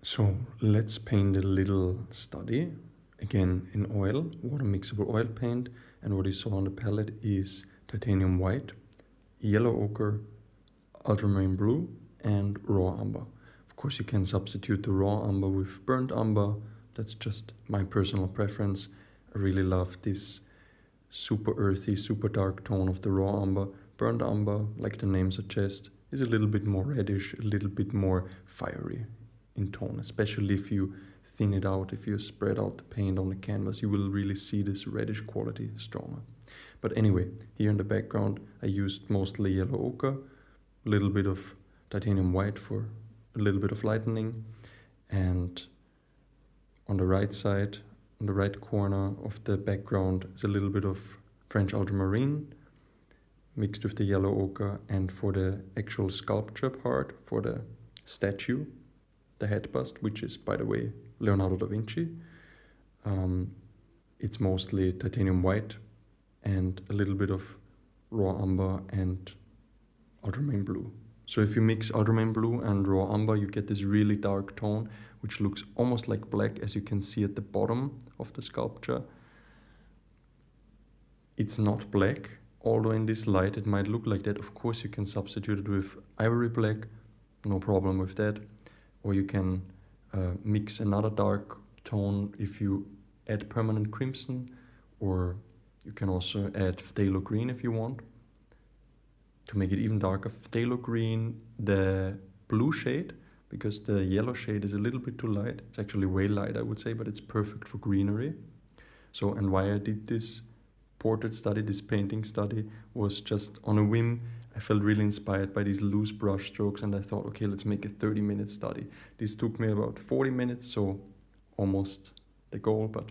So let's paint a little study, again in oil, water mixable oil paint, and what you saw on the palette is titanium white, yellow ochre, ultramarine blue, and raw umber. Of course you can substitute the raw umber with burnt umber, that's just my personal preference. I really love this super earthy, super dark tone of the raw umber. Burnt umber, like the name suggests, is a little bit more reddish, a little bit more fiery in tone, especially if you thin it out, if you spread out the paint on the canvas, you will really see this reddish quality stronger. But anyway, here in the background, I used mostly yellow ochre, a little bit of titanium white for a little bit of lightening, and on the right side, on the right corner of the background, is a little bit of French ultramarine mixed with the yellow ochre, and for the actual sculpture part, for the statue, the head bust, which is, by the way, Leonardo da Vinci, it's mostly titanium white and a little bit of raw umber and ultramarine blue. So if you mix ultramarine blue and raw umber, you get this really dark tone, which looks almost like black, as you can see at the bottom of the sculpture. It's not black, although in this light it might look like that. Of course you can substitute it with ivory black, no problem with that. Or you can mix another dark tone if you add permanent crimson, or you can also add phthalo green if you want to make it even darker. Phthalo green, the blue shade, because the yellow shade is a little bit too light. It's actually way light, I would say, but it's perfect for greenery. So, and why I did this portrait study, this painting study, was just on a whim. I felt really inspired by these loose brush strokes, and I thought, okay, let's make a 30-minute study. This took me about 40 minutes, so almost the goal, but